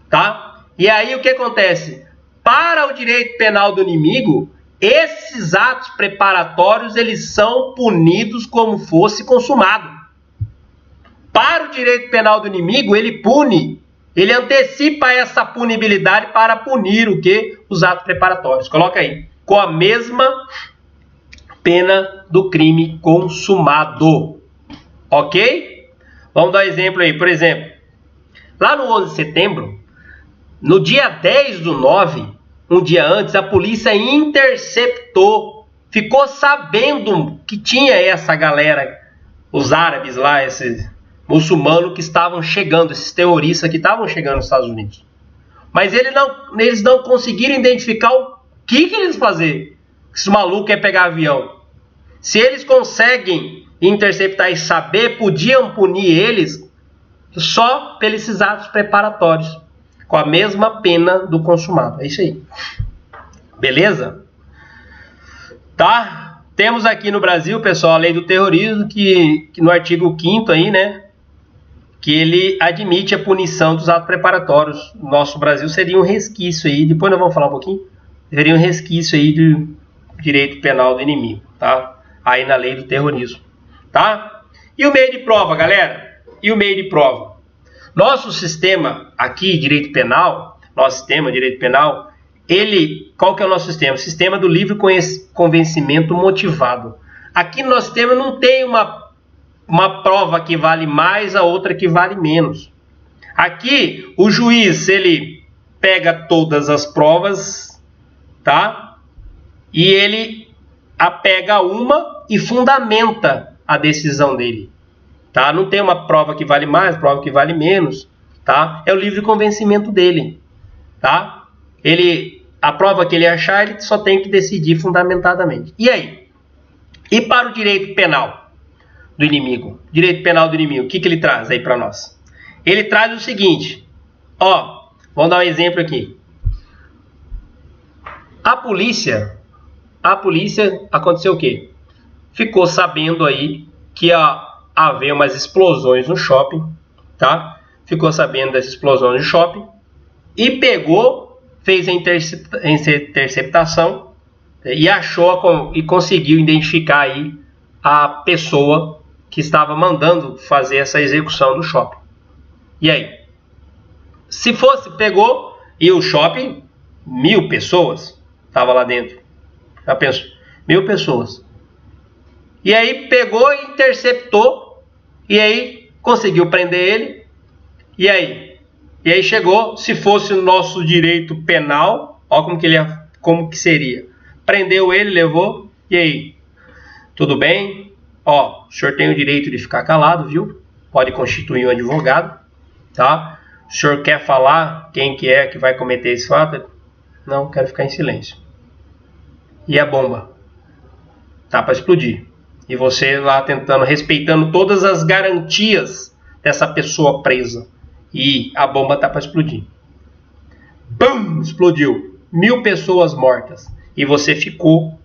Tá? E aí o que acontece? Para o direito penal do inimigo, esses atos preparatórios eles são punidos como fosse consumado. Para o direito penal do inimigo, ele pune, ele antecipa essa punibilidade para punir o que? Os atos preparatórios. Coloca aí. Com a mesma pena do crime consumado. Ok? Vamos dar um exemplo aí. Por exemplo, lá no 11 de setembro, no dia 10/9, um dia antes, a polícia interceptou, ficou sabendo que tinha essa galera, os árabes lá, esses muçulmanos que estavam chegando, esses terroristas que estavam chegando nos Estados Unidos. Mas eles não conseguiram identificar o que eles fazer. Esse maluco quer pegar avião. Se eles conseguem interceptar e saber, podiam punir eles só pelos atos preparatórios, com a mesma pena do consumado. É isso aí. Beleza? Tá? Temos aqui no Brasil, pessoal, a lei do terrorismo, que no artigo 5º aí, né? Que ele admite a punição dos atos preparatórios. Nosso Brasil seria um resquício aí, depois nós vamos falar um pouquinho, seria um resquício aí do direito penal do inimigo, tá? Aí na lei do terrorismo, tá? E o meio de prova, galera? E o meio de prova? Nosso sistema aqui, direito penal, qual que é o nosso sistema? O sistema do livre convencimento motivado. Aqui nós temos, não tem uma prova que vale mais, a outra que vale menos. Aqui o juiz, ele pega todas as provas, tá? E ele apega uma e fundamenta a decisão dele, tá? Não tem uma prova que vale mais, prova que vale menos, tá? É o livre convencimento dele, tá? A prova que ele achar, ele só tem que decidir fundamentadamente. E aí? E para o direito penal do inimigo? Direito penal do inimigo, o que ele traz aí para nós? Ele traz o seguinte, ó, vamos dar um exemplo aqui. A polícia aconteceu o quê? Ficou sabendo aí que ia haver umas explosões no shopping, tá? Ficou sabendo das explosões no shopping e fez a interceptação e achou e conseguiu identificar aí a pessoa que estava mandando fazer essa execução do shopping. E aí? Pegou e o shopping, 1.000 pessoas estava lá dentro. Já pensou? 1.000 pessoas. E aí pegou e interceptou. E aí conseguiu prender ele. E aí? E aí chegou, se fosse o nosso direito penal, ó como que seria. Prendeu ele, levou. E aí? Tudo bem? Ó, o senhor tem o direito de ficar calado, viu? Pode constituir um advogado, tá? O senhor quer falar quem que é que vai cometer esse fato? Não, quero ficar em silêncio. E a bomba? Tá para explodir. E você lá respeitando todas as garantias dessa pessoa presa. E a bomba tá para explodir. Bum! Explodiu. 1.000 pessoas mortas. E você ficou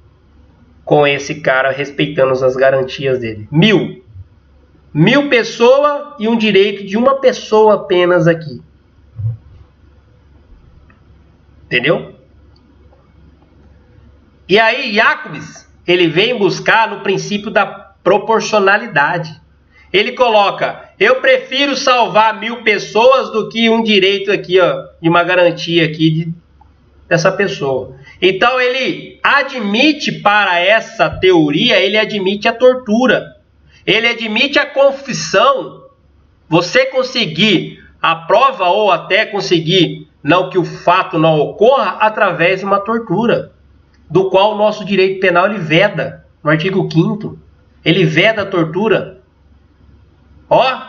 com esse cara respeitando as garantias dele. 1.000. 1.000 pessoas e um direito de uma pessoa apenas aqui. Entendeu? E aí Jacobs, ele vem buscar no princípio da proporcionalidade. Ele coloca, eu prefiro salvar 1.000 pessoas do que um direito aqui, ó, de uma garantia aqui dessa pessoa. Então ele admite para essa teoria, ele admite a tortura. Ele admite a confissão. Você conseguir a prova ou até conseguir não que o fato não ocorra através de uma tortura, do qual o nosso direito penal ele veda, no artigo 5º. Ele veda a tortura. Ó,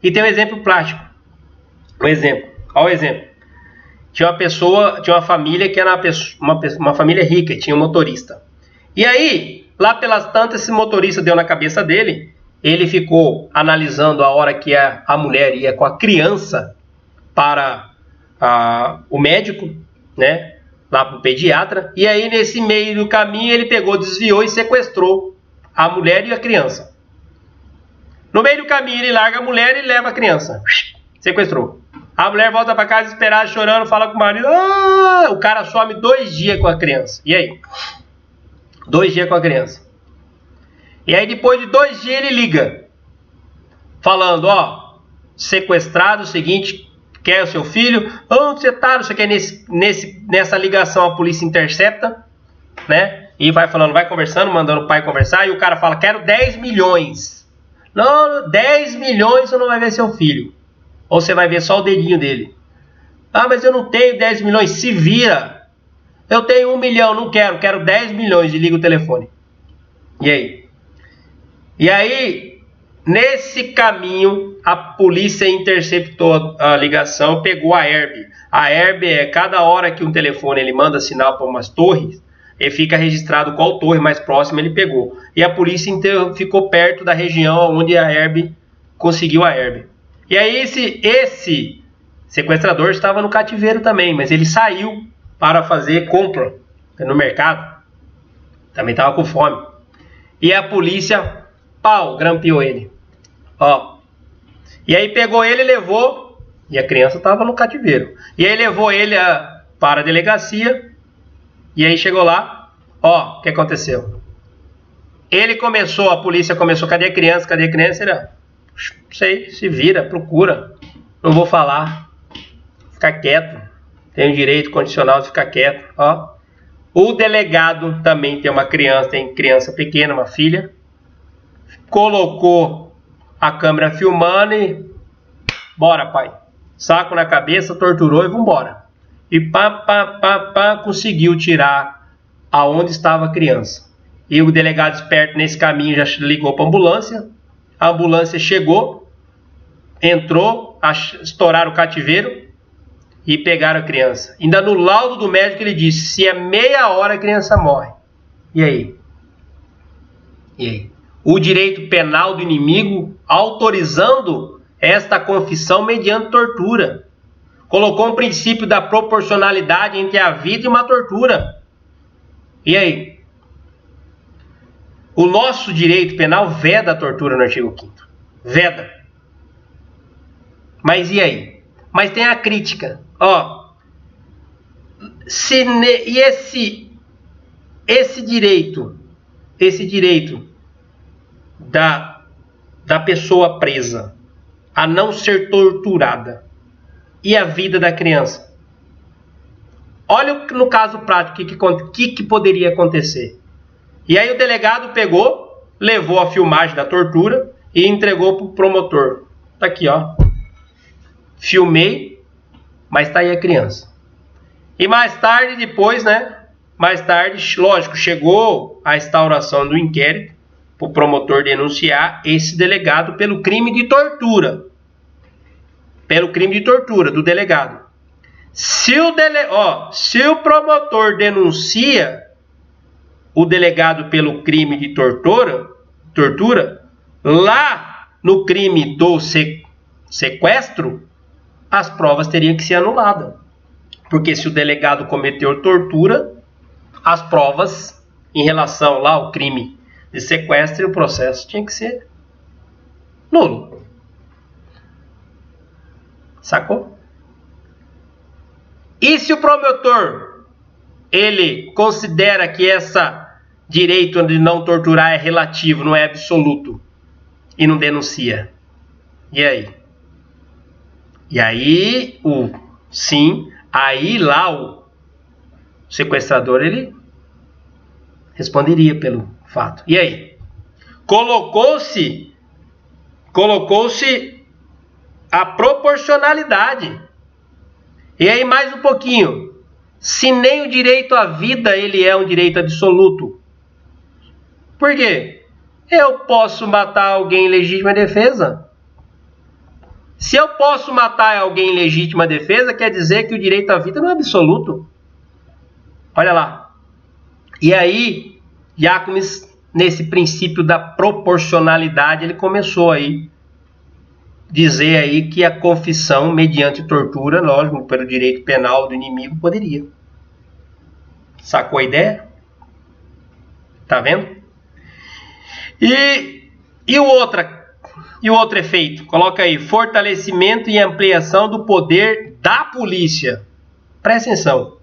e tem um exemplo prático. Um exemplo. Ó o exemplo. Tinha uma família que era uma família rica, tinha um motorista. E aí, lá pelas tantas, esse motorista deu na cabeça dele, ele ficou analisando a hora que a mulher ia com a criança para o médico, né, lá para o pediatra, e aí nesse meio do caminho ele desviou e sequestrou a mulher e a criança. No meio do caminho ele larga a mulher e leva a criança. Sequestrou. A mulher volta para casa desesperada, chorando, fala com o marido. O cara some 2 dias com a criança. E aí? 2 dias com a criança. E aí depois de 2 dias ele liga. Falando, ó, sequestrado, o seguinte, quer o seu filho? Onde você tá? Não sei o que. Nessa ligação a polícia intercepta, né? E vai falando, vai conversando, mandando o pai conversar. E o cara fala, quero 10 milhões. Não, 10 milhões você não vai ver seu filho. Ou você vai ver só o dedinho dele. Ah, mas eu não tenho 10 milhões. Se vira. Eu tenho 1 milhão, não quero 10 milhões. E liga o telefone. E aí? E aí, nesse caminho, a polícia interceptou a ligação, pegou a Herb. A Herb é cada hora que um telefone ele manda sinal para umas torres, ele fica registrado qual torre mais próxima ele pegou. E a polícia ficou perto da região onde a Herb conseguiu a Herb. E aí esse sequestrador estava no cativeiro também, mas ele saiu para fazer compra no mercado. Também estava com fome. E a polícia, grampeou ele. Ó. E aí pegou ele e levou, e a criança estava no cativeiro. E aí levou ele para a delegacia, e aí chegou lá, ó, o que aconteceu? A polícia começou, cadê a criança? Ele, não sei, se vira, procura, não vou falar, fica quieto, tem o direito condicional de ficar quieto, ó. O delegado também tem criança pequena, uma filha, colocou a câmera filmando e bora, pai. Saco na cabeça, torturou e vambora. E conseguiu tirar aonde estava a criança. E o delegado esperto nesse caminho já ligou para a ambulância chegou, entrou, estouraram o cativeiro e pegaram a criança. Ainda no laudo do médico ele disse, se é meia hora a criança morre. E aí? E aí? O direito penal do inimigo autorizando esta confissão mediante tortura. Colocou um princípio da proporcionalidade entre a vida e uma tortura. E aí? O nosso direito penal veda a tortura no artigo 5º. Veda. Mas e aí? Mas tem a crítica. Esse direito da pessoa presa a não ser torturada e a vida da criança. Olha no caso prático o que poderia acontecer. E aí o delegado pegou, levou a filmagem da tortura e entregou para o promotor. Tá aqui, ó. Filmei, mas tá aí a criança. E mais tarde, depois, né? Mais tarde, lógico, chegou a instauração do inquérito para o promotor denunciar esse delegado pelo crime de tortura. Pelo crime de tortura do delegado. Se o promotor denuncia o delegado pelo crime de tortura, lá no crime do sequestro, as provas teriam que ser anuladas. Porque se o delegado cometeu tortura, as provas em relação lá ao crime de sequestro e o processo tinha que ser nulo. Sacou? E se o promotor ele considera que esse direito de não torturar é relativo, não é absoluto, e não denuncia? E aí? E aí, aí lá o sequestrador ele responderia pelo fato. E aí? Colocou-se a proporcionalidade. E aí mais um pouquinho. Se nem o direito à vida ele é um direito absoluto. Por quê? Eu posso matar alguém em legítima defesa. Se eu posso matar alguém em legítima defesa, quer dizer que o direito à vida não é absoluto. Olha lá. E aí, Jacobs, nesse princípio da proporcionalidade, ele começou aí dizer aí que a confissão mediante tortura, lógico, pelo direito penal do inimigo, poderia. Sacou a ideia? Tá vendo? E o outro efeito? Coloca aí, fortalecimento e ampliação do poder da polícia. Presta atenção.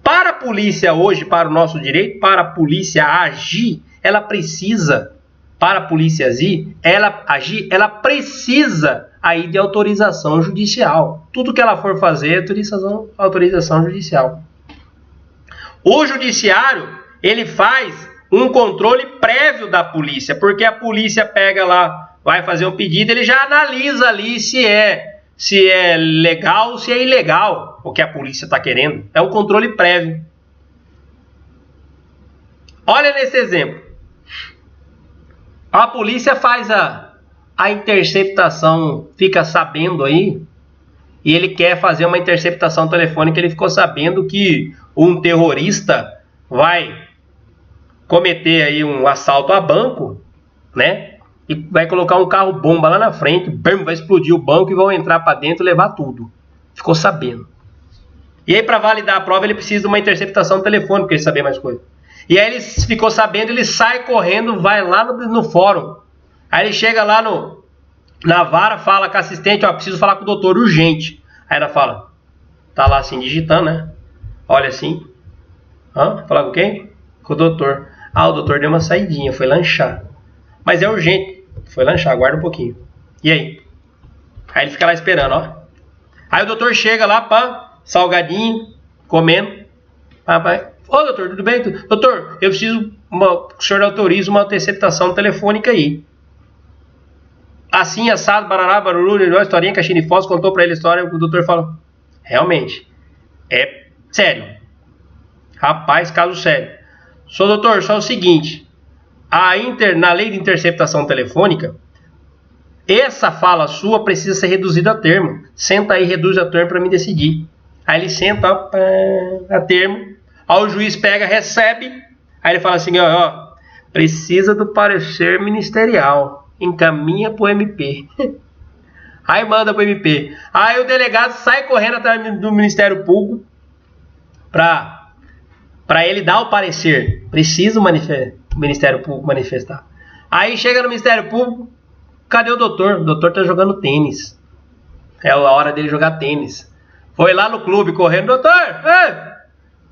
Para a polícia hoje, para o nosso direito, para a polícia agir, ela precisa, para a polícia agir, ela precisa aí de autorização judicial. Tudo que ela for fazer, autorização judicial. O judiciário, ele faz um controle prévio da polícia, porque a polícia pega lá, vai fazer um pedido, ele já analisa ali se é legal ou se é ilegal o que a polícia está querendo. É um controle prévio. Olha nesse exemplo. A polícia faz a interceptação, fica sabendo aí, e ele quer fazer uma interceptação telefônica, ele ficou sabendo que um terrorista vai cometer aí um assalto a banco, né? E vai colocar um carro bomba lá na frente, vai explodir o banco e vão entrar para dentro e levar tudo. Ficou sabendo. E aí, para validar a prova, ele precisa de uma interceptação telefônica para ele saber mais coisas. E aí ele ficou sabendo, ele sai correndo, vai lá no fórum. Aí ele chega lá na vara, fala com a assistente, preciso falar com o doutor urgente. Aí ela fala, tá lá assim, digitando, né? Olha assim. Falar com quem? Com o doutor. O doutor deu uma saidinha, foi lanchar. Mas é urgente. Foi lanchar, aguarda um pouquinho. E aí? Aí ele fica lá esperando, ó. Aí o doutor chega lá, salgadinho, comendo. Ô, doutor, tudo bem? Doutor, eu preciso que o senhor autorize uma interceptação telefônica aí. Assim, assado, barará, barulho, historinha, caixinha de fósforo, contou pra ele a história, o doutor falou, realmente, é sério. Rapaz, caso sério. Sou doutor, só o seguinte, na lei de interceptação telefônica, essa fala sua precisa ser reduzida a termo. Senta aí, reduz a termo pra mim decidir. Aí ele senta, ó, a termo, aí o juiz pega, recebe, aí ele fala assim, ó, precisa do parecer ministerial. Encaminha pro MP. Aí manda pro MP. Aí o delegado sai correndo atrás do Ministério Público pra ele dar o parecer. Precisa o Ministério Público manifestar. Aí chega no Ministério Público, cadê o doutor? O doutor tá jogando tênis. É a hora dele jogar tênis. Foi lá no clube correndo, doutor!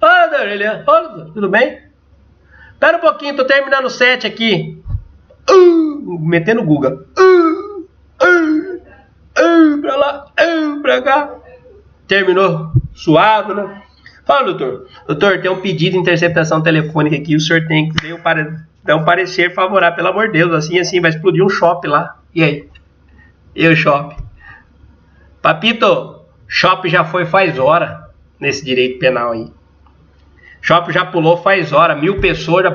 Doutor, doutor, tudo bem? Espera um pouquinho, tô terminando o set aqui. Metendo Google. Pra lá, pra cá. Terminou suado, né? Fala, doutor. Doutor, tem um pedido de interceptação telefônica aqui. O senhor tem que dar um parecer favorável, pelo amor de Deus. Assim, vai explodir um shopping lá. E aí? E o shopping? Papito, shopping já foi faz hora nesse direito penal aí. Shopping já pulou faz hora. 1000 pessoas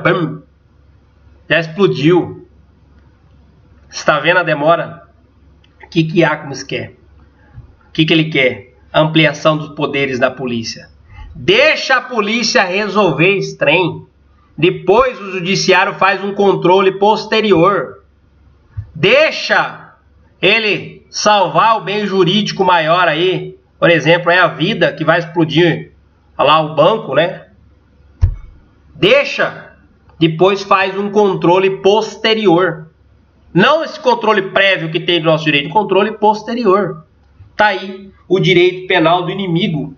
já explodiu. Está vendo a demora? O que Iacobus quer? O que ele quer? Ampliação dos poderes da polícia. Deixa a polícia resolver esse trem. Depois o judiciário faz um controle posterior. Deixa ele salvar o bem jurídico maior aí. Por exemplo, é a vida que vai explodir lá o banco, né? Deixa. Depois faz um controle posterior. Não esse controle prévio que tem do nosso direito, controle posterior. Tá aí o direito penal do inimigo,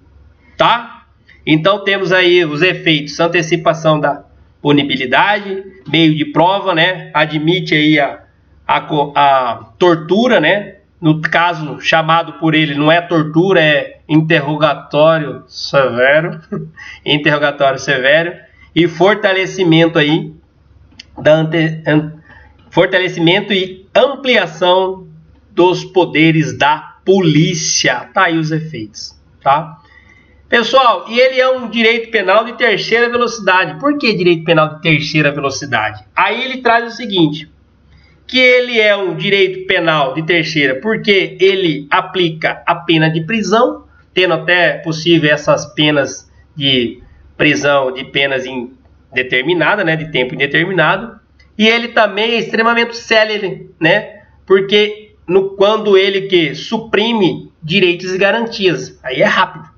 tá? Então temos aí os efeitos, antecipação da punibilidade, meio de prova, né? Admite aí a tortura, né? No caso chamado por ele não é tortura, é interrogatório severo, interrogatório severo e fortalecimento aí fortalecimento e ampliação dos poderes da polícia. Tá aí os efeitos, tá? Pessoal, e ele é um direito penal de terceira velocidade. Por que direito penal de terceira velocidade? Aí ele traz o seguinte, que ele é um direito penal de terceira porque ele aplica a pena de prisão, tendo até possível essas penas de prisão, de penas indeterminadas, né, de tempo indeterminado. E ele também é extremamente célere, né? Porque quando ele que suprime direitos e garantias, aí é rápido,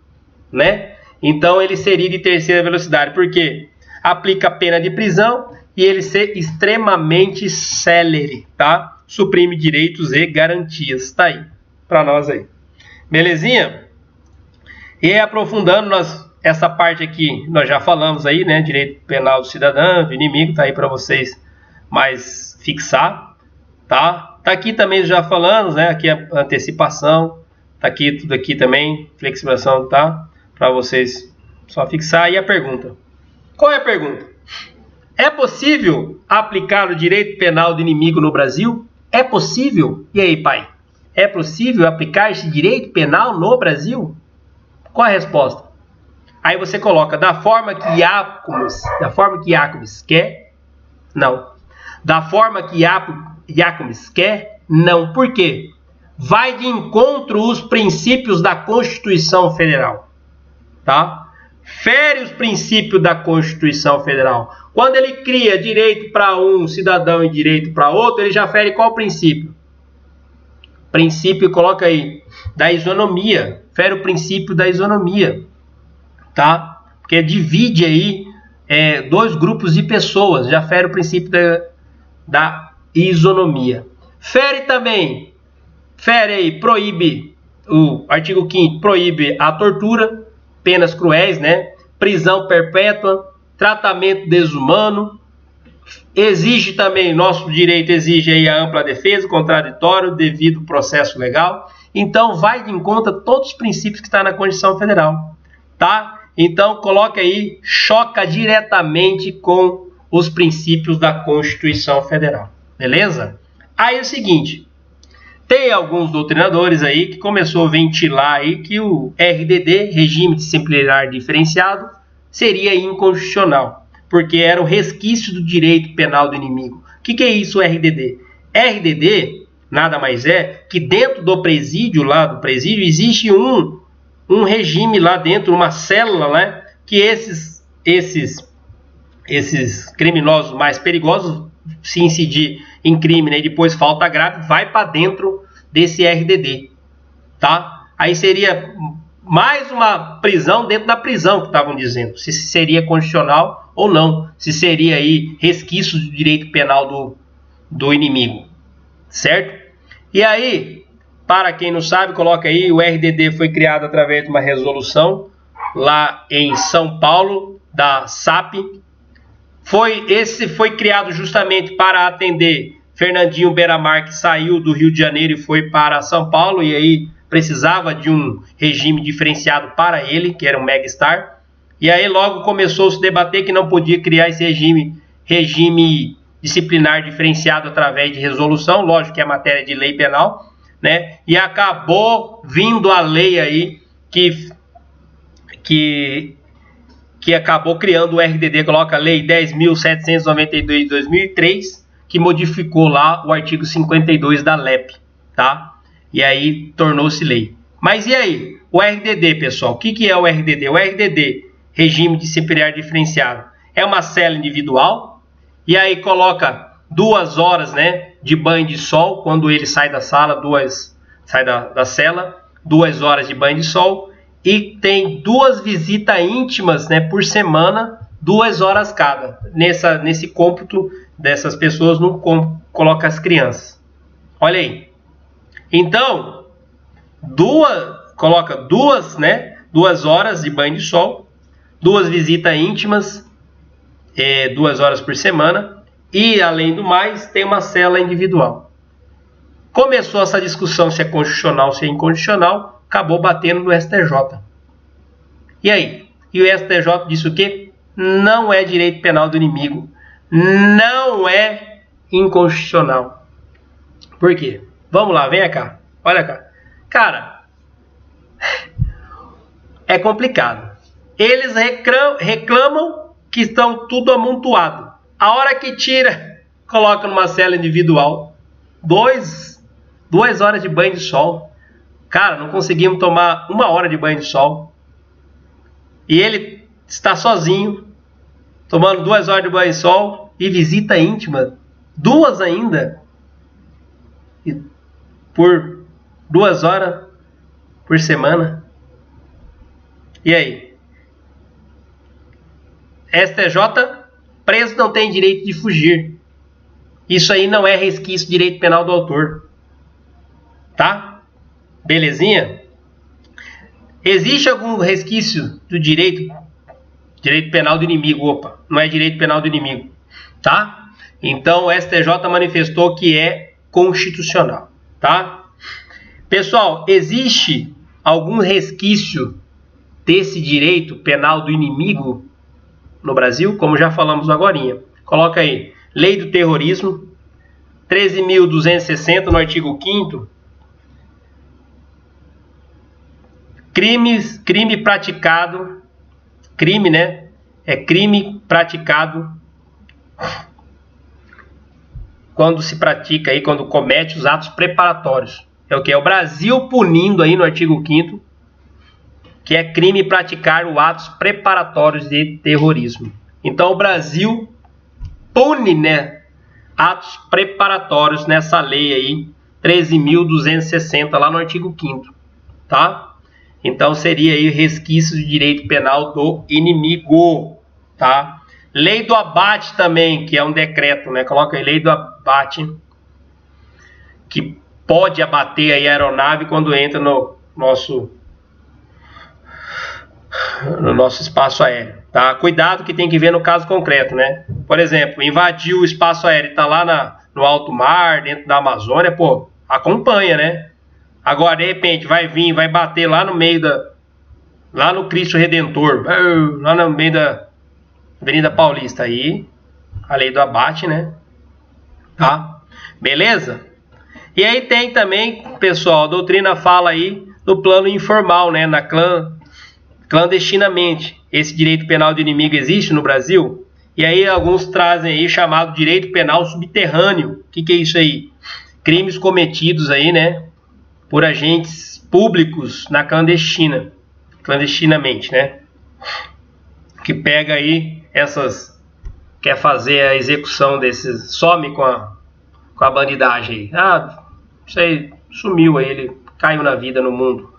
né? Então ele seria de terceira velocidade, porque aplica a pena de prisão e ele ser extremamente célere, tá? Suprime direitos e garantias, tá aí, para nós aí. Belezinha? E aprofundando essa parte aqui, nós já falamos aí, né? Direito penal do cidadão, do inimigo, tá aí para vocês mais fixar, tá? Tá aqui também já falamos, né? Aqui a antecipação, tá aqui tudo aqui também, flexibilização, tá? Para vocês só fixar. E a pergunta? Qual é a pergunta? É possível aplicar o direito penal do inimigo no Brasil? É possível? E aí, pai? É possível aplicar esse direito penal no Brasil? Qual a resposta? Aí você coloca da forma que Iacobus quer? Não. Da forma que Iacobus quer? Não. Por quê? Vai de encontro aos princípios da Constituição Federal. Tá? Fere os princípios da Constituição Federal. Quando ele cria direito para um cidadão e direito para outro, ele já fere qual princípio? Princípio, coloca aí, da isonomia. Fere o princípio da isonomia. Tá? Porque divide aí dois grupos de pessoas. Já fere o princípio da isonomia. Fere também, proíbe, o artigo 5º proíbe a tortura, penas cruéis, né? Prisão perpétua, tratamento desumano. Exige também, nosso direito exige aí a ampla defesa, contraditório, devido processo legal. Então vai de encontro a todos os princípios que estão na Constituição Federal, tá? Então, coloque aí, choca diretamente com os princípios da Constituição Federal. Beleza? Aí é o seguinte, tem alguns doutrinadores aí que começou a ventilar aí que o RDD, Regime Disciplinar Diferenciado, seria inconstitucional, porque era o resquício do direito penal do inimigo. O que é isso, RDD? RDD nada mais é que dentro do presídio, existe um regime lá dentro, uma célula, né, que esses criminosos mais perigosos, se incidir em crime, né, e depois falta grave, vai para dentro desse RDD, tá? Aí seria mais uma prisão dentro da prisão que estavam dizendo, se seria constitucional ou não, se seria aí resquício do direito penal do inimigo, certo? E aí, para quem não sabe, coloca aí, o RDD foi criado através de uma resolução lá em São Paulo, da SAP. Esse foi criado justamente para atender Fernandinho Beiramar, que saiu do Rio de Janeiro e foi para São Paulo, e aí precisava de um regime diferenciado para ele, que era um megastar. E aí logo começou a se debater que não podia criar esse regime disciplinar diferenciado através de resolução, lógico que é matéria de lei penal, né? E acabou vindo a lei aí que acabou criando o RDD, coloca a lei 10.792 de 2003, que modificou lá o artigo 52 da LEP, tá? E aí tornou-se lei. Mas e aí? O RDD, pessoal, o que é o RDD? O RDD, Regime Disciplinar Diferenciado, é uma cela individual, e aí coloca 2 horas, né, de banho de sol, quando ele sai da sala, sai da cela, 2 horas de banho de sol, e tem 2 visitas íntimas, né, por semana, 2 horas cada. Nesse cômputo dessas pessoas, não coloca as crianças. Olha aí. Então, coloca 2, né, 2 horas de banho de sol, 2 visitas íntimas, 2 horas por semana, e além do mais, tem uma cela individual. Começou essa discussão se é constitucional ou se é inconstitucional, acabou batendo no STJ. E aí? E o STJ disse o quê? Não é direito penal do inimigo. Não é inconstitucional. Por quê? Vamos lá, vem cá. Olha cá. Cara, é complicado. Eles reclamam que estão tudo amontoado. A hora que tira, coloca numa cela individual. 2 horas de banho de sol. Cara, não conseguimos tomar 1 hora de banho de sol. E ele está sozinho, tomando 2 horas de banho de sol e visita íntima. 2 ainda. E por 2 horas por semana. E aí? STJ, preso não tem direito de fugir. Isso aí não é resquício de direito penal do autor. Tá? Belezinha? Existe algum resquício do direito penal do inimigo? Opa, não é direito penal do inimigo. Tá? Então o STJ manifestou que é constitucional. Tá? Pessoal, existe algum resquício desse direito penal do inimigo no Brasil? Como já falamos agorinha. Coloca aí. Lei do terrorismo, 13.260 no artigo 5º. Crime praticado. Crime, né? É crime praticado quando se pratica aí, quando comete os atos preparatórios. É o que? É o Brasil punindo aí no artigo 5º, que é crime praticar os atos preparatórios de terrorismo. Então o Brasil pune, né, atos preparatórios nessa lei aí, 13.260 lá no artigo 5º, tá? Então seria aí resquício de direito penal do inimigo, tá? Lei do abate também, que é um decreto, né? Coloca aí, lei do abate, que pode abater aí a aeronave quando entra no nosso espaço aéreo, tá? Cuidado que tem que ver no caso concreto, né? Por exemplo, invadiu o espaço aéreo, tá lá no alto mar, dentro da Amazônia, pô, acompanha, né? Agora, de repente, vai bater lá no meio lá no Cristo Redentor, lá no meio da Avenida Paulista, aí a lei do abate, né? Tá? Beleza? E aí tem também, pessoal, a doutrina fala aí do plano informal, né? Clandestinamente. Esse direito penal do inimigo existe no Brasil? E aí alguns trazem aí chamado direito penal subterrâneo. O que é isso aí? Crimes cometidos aí, né? Por agentes públicos na clandestinamente, né? Que pega aí quer fazer a execução desses, some com a bandidagem aí. Isso aí sumiu aí, ele caiu na vida, no mundo.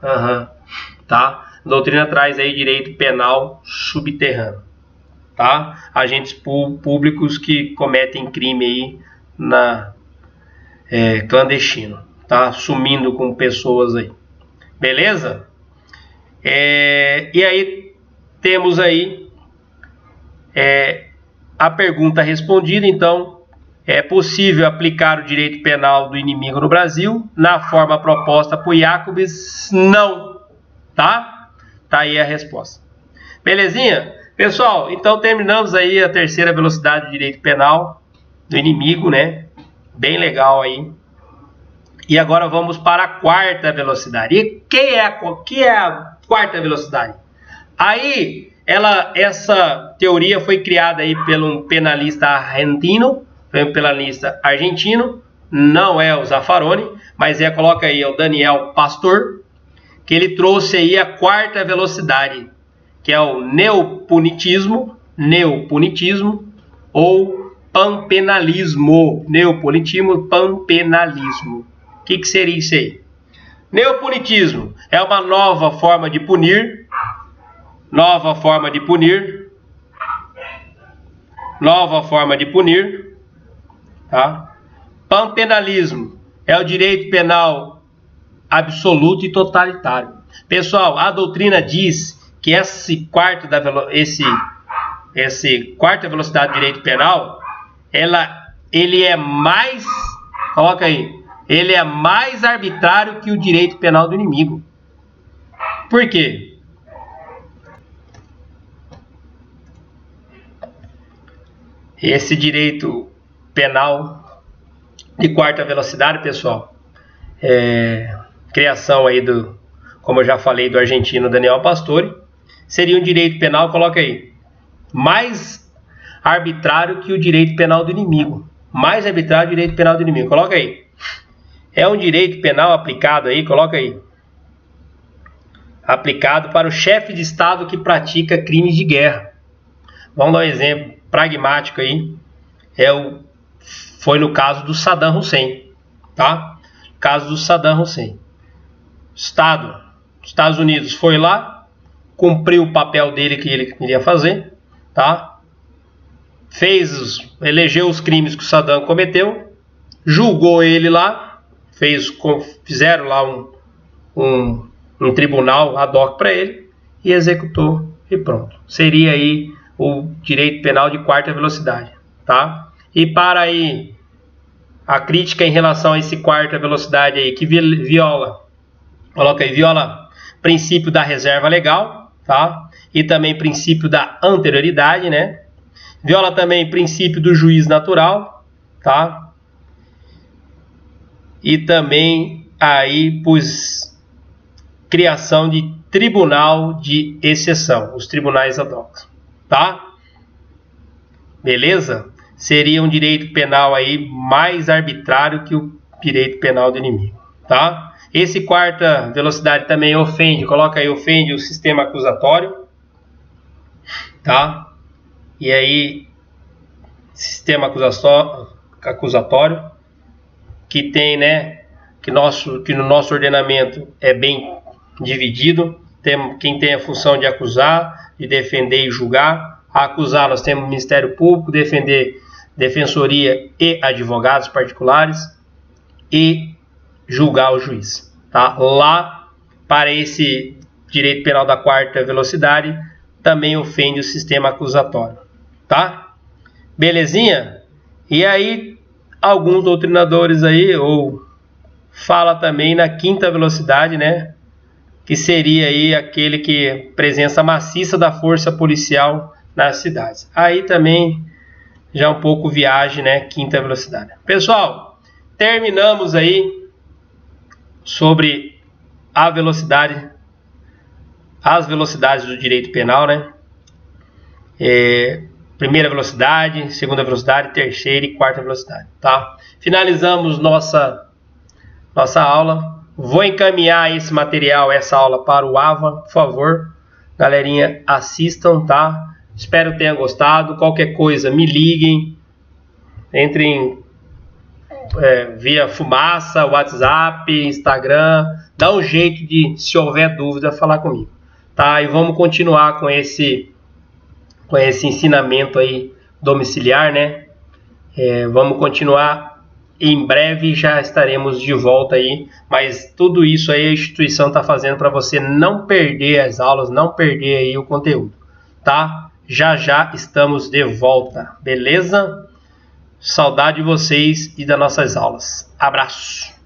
Tá? A doutrina traz aí direito penal subterrâneo. Tá? Agentes públicos que cometem crime aí clandestino. Tá? Sumindo com pessoas aí. Beleza? E aí temos aí a pergunta respondida. Então, é possível aplicar o direito penal do inimigo no Brasil na forma proposta por Jacobs? Não. Tá? Tá aí a resposta. Belezinha? Pessoal, então terminamos aí a terceira velocidade do direito penal do inimigo, né? Bem legal aí. E agora vamos para a quarta velocidade. E que é a quarta velocidade? Aí, essa teoria foi criada aí por um penalista argentino, não é o Zaffaroni, mas coloca aí o Daniel Pastor, que ele trouxe aí a quarta velocidade, que é o neopunitismo ou panpenalismo. Neopunitismo, panpenalismo. O que seria isso aí? Neopunitismo é uma nova forma de punir, tá? Panpenalismo é o direito penal absoluto e totalitário. Pessoal, a doutrina diz que esse quarta velocidade do direito penal, ele é mais, coloca aí, ele é mais arbitrário que o direito penal do inimigo. Por quê? Esse direito penal de quarta velocidade, pessoal, criação aí como eu já falei, do argentino Daniel Pastore, seria um direito penal, coloca aí, mais arbitrário que o direito penal do inimigo. Mais arbitrário que o direito penal do inimigo. Coloca aí. É um direito penal aplicado aí, coloca aí. Aplicado para o chefe de Estado que pratica crimes de guerra. Vamos dar um exemplo pragmático aí. Foi no caso do Saddam Hussein. Tá? Caso do Saddam Hussein. Estados Unidos foi lá, cumpriu o papel dele que ele queria fazer. Tá? Elegeu os crimes que o Saddam cometeu. Julgou ele lá. Fizeram lá um tribunal ad hoc para ele e executou e pronto. Seria aí o direito penal de quarta velocidade, tá? E para aí a crítica em relação a esse quarta velocidade aí que viola princípio da reserva legal, tá? E também princípio da anterioridade, né? Viola também princípio do juiz natural, tá? E também aí criação de tribunal de exceção, os tribunais ad hoc, tá? Beleza? Seria um direito penal aí mais arbitrário que o direito penal do inimigo, tá? Esse quarta velocidade também ofende o sistema acusatório, tá? E aí, sistema acusatório que tem, né, que no nosso ordenamento é bem dividido. Quem tem a função de acusar, de defender e julgar. A acusar nós temos o Ministério Público, Defensoria e advogados particulares, e julgar o juiz, tá? Lá, para esse direito penal da quarta velocidade, também ofende o sistema acusatório, tá? Belezinha? E aí alguns doutrinadores aí fala também na quinta velocidade, né? que seria aí aquele que presença maciça da força policial nas cidades. Aí também já um pouco viagem, né? Quinta velocidade. Pessoal, terminamos aí sobre a velocidade, as velocidades do direito penal, né? Primeira velocidade, segunda velocidade, terceira e quarta velocidade, tá? Finalizamos nossa aula. Vou encaminhar esse material, essa aula para o AVA, por favor. Galerinha, assistam, tá? Espero que tenham gostado. Qualquer coisa, me liguem. Entrem via Fumaça, WhatsApp, Instagram. Dá um jeito de, se houver dúvida, falar comigo, tá? E vamos continuar com esse ensinamento aí domiciliar, né? Vamos continuar. Em breve já estaremos de volta aí, mas tudo isso aí a instituição está fazendo para você não perder as aulas, não perder aí o conteúdo, tá? Já estamos de volta, beleza? Saudade de vocês e das nossas aulas. Abraço!